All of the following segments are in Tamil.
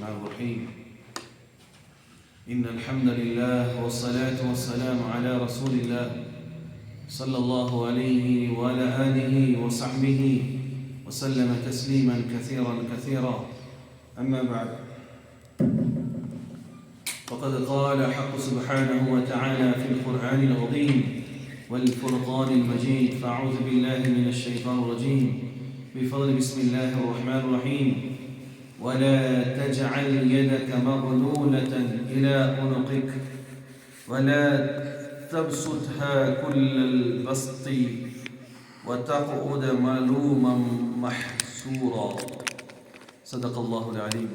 الرحمن الرحيم إن الحمد لله والصلاة والسلام على رسول الله صلى الله عليه وعلى آله وصحبه وسلم تسليما كثيرا أما بعد فقد قال حق سبحانه وتعالى في القرآن العظيم والفرقان المجيد فأعوذ بالله من الشيطان الرجيم بفضل بسم الله الرحمن الرحيم ولا تجعل يدك مغلولة إلى عنقك ولا تبسطها كل البسط وتقعد ملوما محسورا صدق الله العليم.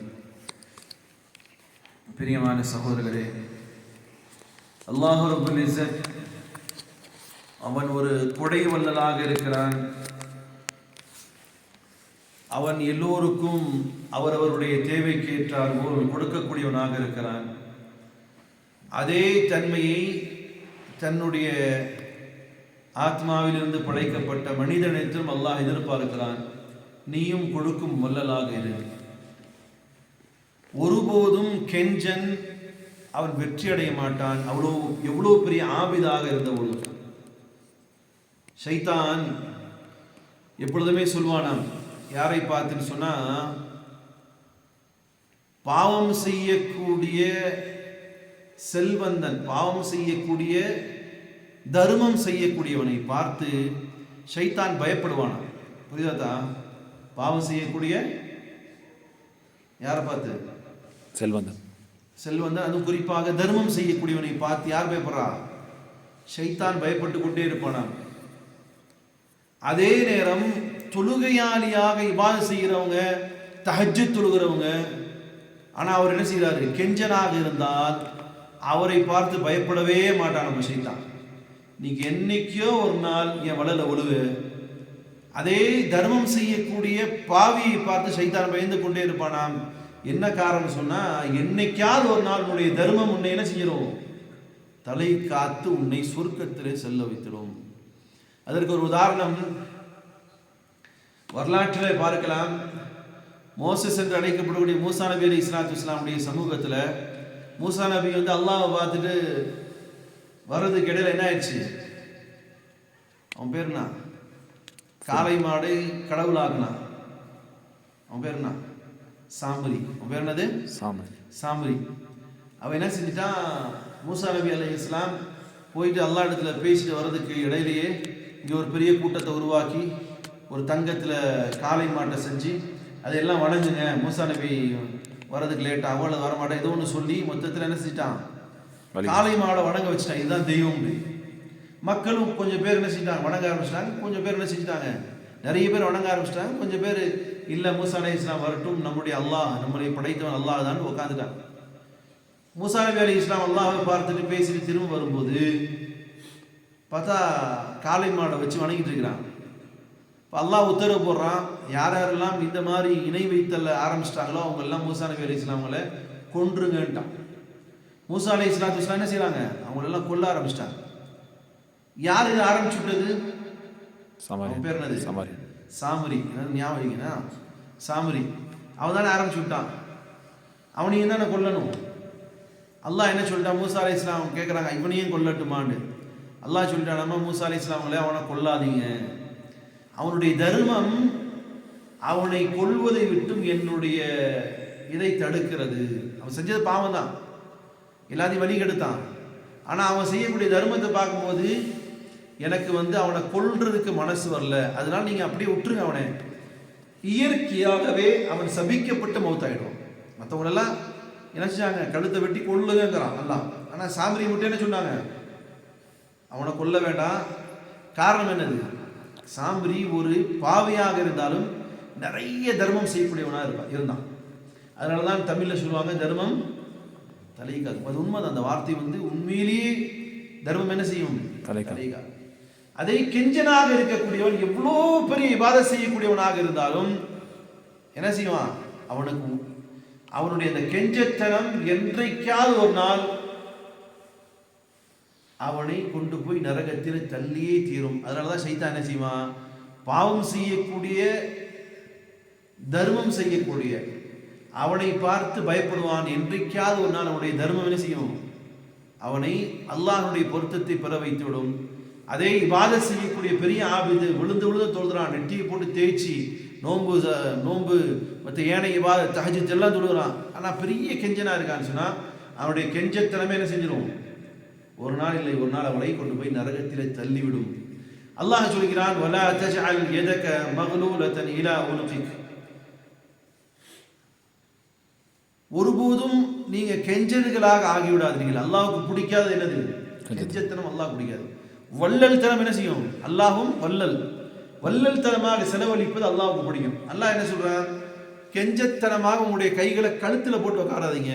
பிரியமான சகோதரர்களே, அல்லாஹ் ரப்புல் இஸ்ஸத் அவன் ஒரு கொடை வல்லலாக இருக்கிறான். அவன் எல்லோருக்கும் அவரவருடைய தேவைக்கு ஏற்றாற்போல் கொடுக்கக்கூடியவனாக இருக்கிறான். அதே தன்மையை தன்னுடைய ஆத்மாவிலிருந்து படைக்கப்பட்ட மனிதனிடத்திலும் அல்லாஹ் எதிர்பார்க்கிறான். நீயும் கொடுக்கும் வல்லலாக இரு. ஒருபோதும் கெஞ்சன் அவன் வெற்றி அடைய மாட்டான். எவ்வளோ பெரிய ஆபிதாக இருந்தபோது ஷைத்தான் எப்பொழுதுமே சொல்வானாம், யாரை பார்த்துன்னு சொன்னா, பாவம் செய்யக்கூடிய செல்வந்தன், பாவம் செய்யக்கூடிய தர்மம் செய்யக்கூடியவனை பார்த்து ஷைத்தான் பயப்படுவானா. புரியுதா? பாவம் செய்யக்கூடிய யாரை பார்த்து? செல்வந்தன். அதுவும் குறிப்பாக தர்மம் செய்யக்கூடியவனை பார்த்து யார் பயப்படுறா? ஷைத்தான் பயப்பட்டு கொண்டே இருப்பானா. அதே நேரம் தொழுகையாளியாக இபாதத் செய்கிறவங்க, தஹஜ்ஜுத் தொழுகிறவங்க, ஆனால் அவர் என்ன செய்கிறாரு? கெஞ்சனாக இருந்தால் அவரை பார்த்து பயப்படவே மாட்டான் நம்ம ஷைத்தான். நீங்க என்னைக்கோ ஒரு நாள் என் வலையில ஒழுவு. அதே தர்மம் செய்யக்கூடிய பாவியை பார்த்து ஷைத்தான் பயந்து கொண்டே இருப்பானாம். என்ன காரணம் சொன்னா, என்னைக்காவது ஒரு நாள் உன்னுடைய தர்மம் உன்னை என்ன செய்யணும்? தலை காத்து உன்னை சொர்க்கத்திலே செல்ல வைத்திடும். அதற்கு ஒரு உதாரணம் வரலாற்றில் பார்க்கலாம். மோசஸ் என்று அழைக்கப்படக்கூடிய மூசா நபி அலைஹிஸ்ஸலாத்து வஸ்ஸலாமுடைய சமூகத்தில் மூசா நபி அல்லாஹ்வை பார்த்துட்டு வர்றதுக்கு இடையில என்ன ஆயிடுச்சு? அவன் பேர் என்ன? காளை மாடை கடவுளாக்குனான். அவன் பேர் என்ன? சாமரி. அவன் பேர் என்னது? சாமரி. அவன் என்ன செஞ்சிட்டான்? மூசா நபி அலைஹிஸ்ஸலாம் போயிட்டு அல்லாஹ் இடத்துல பேசிட்டு வர்றதுக்கு இடையிலேயே இங்கே ஒரு பெரிய கூட்டத்தை உருவாக்கி ஒரு தங்கத்தில் காளை மாட்டை செஞ்சு அதையெல்லாம் வணங்குங்க, மூசா நபி வர்றதுக்கு லேட் ஆகும், அது வரமாட்டேன், ஏதோ ஒன்று சொல்லி மொத்தத்தில் என்ன செஞ்சிட்டான்? காளை மாடை வணங்க வச்சுட்டான். இதுதான் தெய்வம். மக்களும் கொஞ்சம் பேர் என்ன செஞ்சிட்டாங்க? வணங்க ஆரம்பிச்சிட்டாங்க. கொஞ்சம் பேர் என்ன செஞ்சிட்டாங்க? நிறைய பேர் வணங்க ஆரம்பிச்சிட்டாங்க. கொஞ்சம் பேர் இல்லை, மூசா அலைஹிஸ்ஸலாம் வரட்டும், நம்முடைய அல்லாஹ், நம்முடைய படைத்தவன் அல்லாஹ் தான் உட்காந்துட்டாங்க. மூசா நபி அலைஹிஸ்ஸலாம் அல்லாஹ்வை பார்த்துட்டு பேசிட்டு திரும்ப வரும்போது பார்த்தா காளை மாடை வச்சு வணங்கிட்டு இருக்கிறான். இப்போ அல்லாஹ் உத்தரவு போடுறான், யார் யாரெல்லாம் இந்த மாதிரி இணை வைத்தல் ஆரம்பிச்சிட்டாங்களோ அவங்க எல்லாம் மூசா நபி அலைஹிஸ்ஸலாம் அவங்கள கொன்றுங்கன்ட்டான். மூசா அலைஹிஸ்ஸலாத்து வஸ்ஸலாம் என்ன செய்யறாங்க? அவங்களெல்லாம் கொல்ல ஆரம்பிச்சிட்டாங்க. யார் இது ஆரம்பிச்சுட்டது? பேர் என்னது? சாமரி. என்னது ஞாபகம் வைக்கனா? சாமரி. அவன் தானே ஆரம்பிச்சு விட்டான். அவனையும் தானே கொல்லணும். அல்லாஹ் என்ன சொல்லிட்டான்? மூசா அலைஹிஸ்ஸலாம் கேட்குறாங்க, இவனையும் கொல்லட்டுமான்னு. அல்லாஹ் சொல்லிட்டான், நம்ம மூசா அலைஹிஸ்ஸலாமங்களே அவனை கொல்லாதீங்க, அவனுடைய தர்மம் அவனை கொல்வதை விட்டும் என்னுடைய இதை தடுக்கிறது. அவன் செஞ்சது பாவம் தான், எல்லாத்தையும் வழி கெடுத்தான். ஆனால் அவன் செய்யக்கூடிய தர்மத்தை பார்க்கும்போது எனக்கு அவனை கொல்றதுக்கு மனசு வரல, அதனால நீங்கள் அப்படியே விட்டுருங்க அவனை. இயற்கையாகவே அவன் சபிக்கப்பட்டு மௌத்தாயிடுவான். மற்றவங்களெல்லாம் என்ன செஞ்சாங்க? கழுத்தை வெட்டி கொல்லுங்கிறான் அல்லாஹ். ஆனால் சாமரி மட்டும் என்ன சொன்னாங்க? அவனை கொல்ல வேண்டாம். காரணம் என்னது? சாம்பரி ஒரு பாவியாக இருந்தாலும் நிறைய தர்மம் செய்யக்கூடியவனாக இருந்தான். அதனால தான் தமிழில் சொல்லுவாங்க, தர்மம் தலைக்காது. அது உண்மைதான். அந்த வார்த்தை உண்மையிலேயே தர்மம் என்ன செய்யும்? தலைக்காது. அதே கெஞ்சனாக இருக்கக்கூடியவன் எவ்வளோ பெரிய இபாதத் செய்யக்கூடியவனாக இருந்தாலும் என்ன செய்வான்? அவனுடைய அந்த கெஞ்சத்தனம் என்றைக்காவது ஒரு நாள் அவனை கொண்டு போய் நரகத்தில் தள்ளியே தீரும். அதனாலதான் ஷைத்தான் என்ன செய்வான்? பாவம் செய்யக்கூடிய, தர்மம் செய்யக்கூடிய, அவனை பார்த்து பயப்படுவான். என்றைக்காவது ஒரு நாள் அவனுடைய தர்மம் என்ன செய்யும், அவனை அல்லாஹ்வுடைய பொருத்தத்தை பெற வைத்துவிடும். அதே இபாதத் செய்யக்கூடிய பெரிய ஆபிது விழுந்து விழுந்து தொழுகிறான், நெட்டியை போட்டு தேய்ச்சி நோன்பு மற்ற ஏனைய இபாதத் தஹஜ்ஜுத் எல்லாம் தொழுகிறான். ஆனால் பெரிய கெஞ்சனா இருக்கான்னு சொன்னால் அவனுடைய கெஞ்சத்தனமே என்ன செஞ்சிடும், ஒரு நாள் இல்லை ஒரு நாள் அவளை கொண்டு போய் நரகத்திலே தள்ளிவிடும். அல்லாஹ் சொல்கிறான், வலா தஜ்அல் யதக மக்லூலதன் இலா உனுகிக். ஒருபோதும் நீங்க கெஞ்சல்களாக ஆகிவிடாதீர்கள். அல்லாஹ்வுக்கு பிடிக்காது என்னது, கெஞ்சத்தனம். அல்லாஹ் பிடிக்காது. வள்ளல் தனம் என்ன செய்யும், அல்லாஹ்வும் வள்ளல் தனமாக செலவழிப்பது அல்லாஹ்வுக்கு பிடிக்கும். அல்லாஹ் என்ன சொல்றான், கெஞ்சத்தனமாக உங்களுடைய கைகளை கழுத்துல போட்டு உட்காராதீங்க.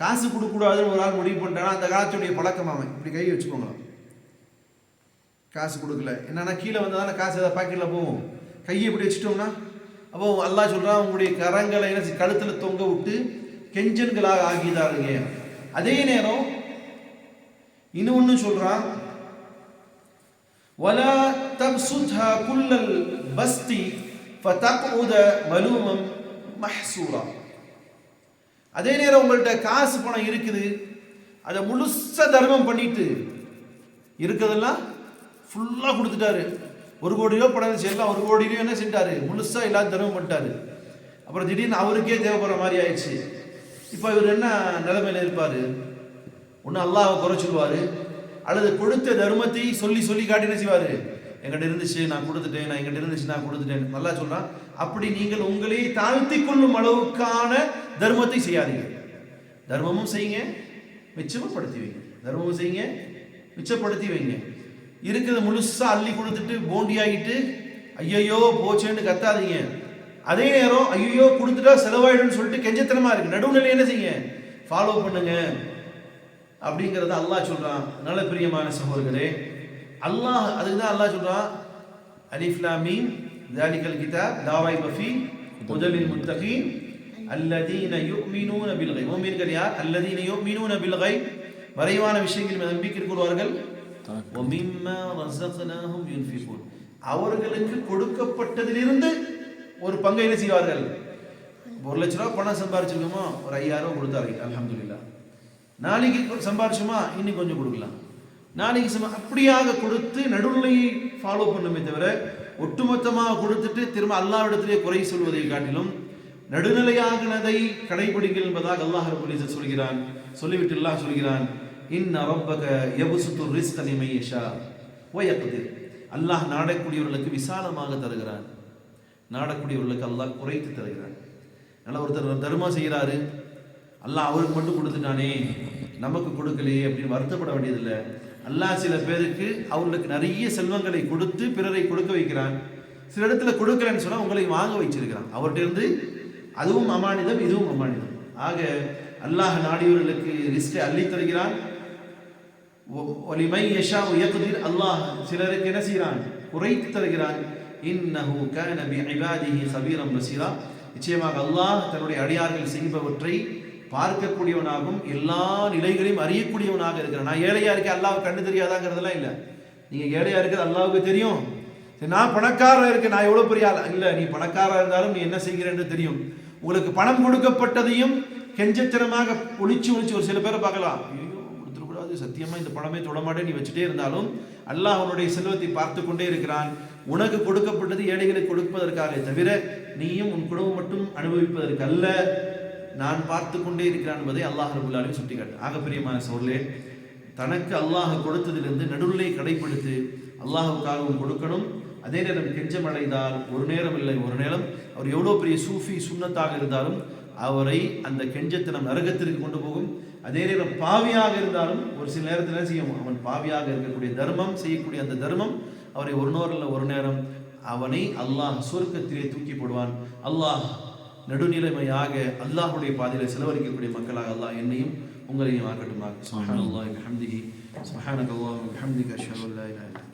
காசு கொடுக்கூடாதுன்னு ஒரு ஆள் முடிவு பண்ணிட்டானா அந்த காலத்துடைய பழக்கமாம இப்படி கை வச்சுக்கோங்க. காசு கொடுக்கல என்னன்னா கீழே வந்ததான காசு ஏதாவது பாக்கெட்டில் போகும், கையை இப்படி வச்சுட்டோம்னா அப்போ அல்லாஹ் சொல்றான், உங்களுடைய கரங்களை என்ன கழுத்துல தொங்க விட்டு கெஞ்சன்களாக ஆகிதாருங்க. அதே நேரம் இன்னொன்னு சொல்றான், வலா தப்சுத்ஹா குல்லல் பஸ்தி ஃபதக்உத மலூமம் மஹ்சூரா. அதே நேரம் உங்கள்கிட்ட காசு பணம் இருக்குது, அதை முழுசா தர்மம் பண்ணிட்டு இருக்கிறதெல்லாம் ஃபுல்லாக கொடுத்துட்டாரு. 1 கோடி ரூபா பணம் இருந்துச்சு, எல்லாம் 1 கோடி ரூபா என்ன செஞ்சாரு, முழுசா எல்லாரும் தர்மம் பண்ணிட்டாரு. அப்புறம் திடீர்னு அவருக்கே தேவைப்படுற மாதிரி ஆயிடுச்சு. இப்போ இவர் என்ன நிலைமையில இருப்பார், ஒன்று அல்லாஹ்வை குறை சொல்லுவார், அல்லது கொடுத்த தர்மத்தை சொல்லி சொல்லி காட்டி என்ன செய்வார், எங்கிட்ட இருந்துச்சு நான் கொடுத்துட்டேன், நான் எங்கிட்ட இருந்துச்சு நான் கொடுத்துட்டேன். நல்லா சொல்றான், அப்படி நீங்கள் உங்களை தாழ்த்தி கொள்ளும் அளவுக்கான தர்மத்தை செய்யாதீங்க. தர்மமும் செய்யுங்க, மிச்சப்படுத்தி வைங்க. தர்மமும் செய்யுங்க, மிச்சப்படுத்தி வைங்க. இருக்கிறத முழுசா அள்ளி கொடுத்துட்டு போண்டியாகிட்டு ஐயோ போச்சேன்னு கத்தாதீங்க. அதே நேரம் ஐயோ கொடுத்துட்டா செலவாயிடும்னு சொல்லிட்டு கெஞ்சத்தனமா இருக்கு. நடுவுநிலை என்ன செய்யுங்க, ஃபாலோ பண்ணுங்க அப்படிங்கிறத அல்லாஹ் சொல்றான். நல்ல பிரியமான சகோதரர்களே, அல்லாஹ் அதுக்குதான் அல்லாஹ் சொல்றான், அலிஃப் லாம் மீம் ஸாலிகல் கிதாப் லா ரைப ஃபீ ஹுதல் லில் முத்தகீன் அல்லதீன யுமினூன பில் கைப். முஃமின்கள் யார், அல்லதீன யுமினூன பில் கைப், மறைவான விஷயங்களில் நம்பிக்கை கொள்வார்கள். வ மிம்மா ரஸக்னாஹும் யுன்ஃபிகூன், அவர்களுக்கு கொடுக்கப்பட்டதிலிருந்து ஒரு பங்கை என்ன செய்வார்கள். 1 லட்ச ரூபா பணம் சம்பாரிச்சிருக்கோமா, ஒரு 5000 ரூபா கொடுத்தாரு, அல்ஹம்துலில்லாஹ். நாளைக்கு சம்பாரிச்சோமா, இன்னும் கொஞ்சம் கொடுக்கலாம். நாளைக்கு அப்படியாக கொடுத்து நடுநிலையை ஃபாலோ பண்ணுமே தவிர ஒட்டுமொத்தமாக கொடுத்துட்டு திரும்ப அல்லாஹ்விடத்திலே குறை சொல்வதை காட்டிலும் நடுநிலையாகினதை கடைபிடிங்கள் என்பதாக அல்லாஹ் ரப்பல் இஸ்ஸத் சொல்கிறான். சொல்லிவிட்டு அல்லாஹ் சொல்கிறான், இன்ன ரப்பக யப்சுத்து ரிஸ்க லிமன் யஷா வ யக்திர். அல்லாஹ் நாடக்கூடியவர்களுக்கு விசாலமாக தருகிறான், நாடக்கூடியவர்களுக்கு அல்லாஹ் குறைத்து தருகிறான். அதனால் ஒருத்தர் தர்மம் செய்கிறாரு, அல்லாஹ் அவருக்கு மட்டும் கொடுத்துட்டானே நமக்கு கொடுக்கலையே அப்படின்னு வருத்தப்பட வேண்டியதில்லை. அல்லாஹ் சில பேருக்கு அவர்களுக்கு நிறைய செல்வங்களை கொடுத்து பிறரை கொடுக்க வைக்கிறான். சில இடத்துல கொடுக்கலன்னு சொன்னால் உங்களை வாங்க வச்சிருக்கிறான். அவர்கிட்ட இருந்து அதுவும் அமானிதம், இதுவும் அமானிதம். ஆக அல்லாஹ் நாடியவர்களுக்கு ரிஸ்கை அள்ளி தருகிறான். வலிமை யஷா யக்திர், அல்லாஹ் சிலருக்கு என்ன செய்கிறான், குறைத்து தருகிறான். இன்னஹு கான பிஇபாதிஹி கபீரன் பஸீரா. நிச்சயமாக அல்லாஹ் தன்னுடைய அடியார்கள் செய்பவற்றை பார்க்கக்கூடியவனாகவும் எல்லா நிலைகளையும் அறியக்கூடியவனாக இருக்கிறான். நான் ஏழையா இருக்கேன் அல்லாஹ்வுக்கு கண்ணு தெரியாதாங்கிறதெல்லாம் இல்லை. நீங்க ஏழையா இருக்கிறது அல்லாஹ்வுக்கு தெரியும். நான் பணக்காரா இருக்கேன், நான் எவ்வளவு பெரிய ஆள் இல்லை, நீ பணக்காரா இருந்தாலும் நீ என்ன செய்கிற என்று தெரியும். உங்களுக்கு பணம் கொடுக்கப்பட்டதையும் கெஞ்சத்தனமாக ஒளிச்சு ஒரு சில பேரை பார்க்கலாம், ஐயோ கொடுத்துடக்கூடாது, சத்தியமா இந்த பணமே தொடமாட்டே நீ வச்சுட்டே இருந்தாலும் அல்லாஹ் அவனுடைய செல்வத்தை பார்த்து கொண்டே இருக்கிறான். உனக்கு கொடுக்கப்பட்டது ஏழைகளுக்கு கொடுப்பதற்காக தவிர நீயும் உன் குடும்பம் மட்டும் அனுபவிப்பதற்கு அல்ல, நான் பார்த்து கொண்டே இருக்கிறான் என்பதை அல்லாஹ் ரப்பல் ஆலமீன் சுட்டிக்காட்டு. ஆக பிரியமான சகோதரர்களே, தனக்கு அல்லாஹ் கொடுத்ததிலிருந்து நடுநிலை கடைபிடித்து அல்லாஹ்வுக்காகவும் கொடுக்கணும். அதே நேரம் கெஞ்சம் அடைந்தால் ஒரு நேரம் இல்லை ஒரு நேரம் அவர் எவ்வளோ பெரிய சூஃபி சுன்னத்தாக இருந்தாலும் அவரை அந்த கெஞ்சத்தனம் நரகத்திற்கு கொண்டு போகும். அதே நேரம் பாவியாக இருந்தாலும் ஒரு சில நேரத்தில் என்ன செய்யும், அவன் பாவியாக இருக்கக்கூடிய தர்மம் செய்யக்கூடிய அந்த தர்மம் அவரை ஒரு நேரம் அவனை அல்லாஹ் சொர்க்கத்திலே தூக்கி போடுவான். அல்லாஹ் நடுநிலைமையாக அல்லாஹ்வுடைய பாதையில் செலவழிக்கக்கூடிய மக்களாக அல்லாஹ் என்னையும் உங்களையும் ஆக்கட்டுமாக. சுப்ஹானல்லாஹி வபிஹம்திஹி சுப்ஹானக்கல்லாஹு வபிஹம்திக அஷ்ஹது அல்லா இலாஹா இல்லா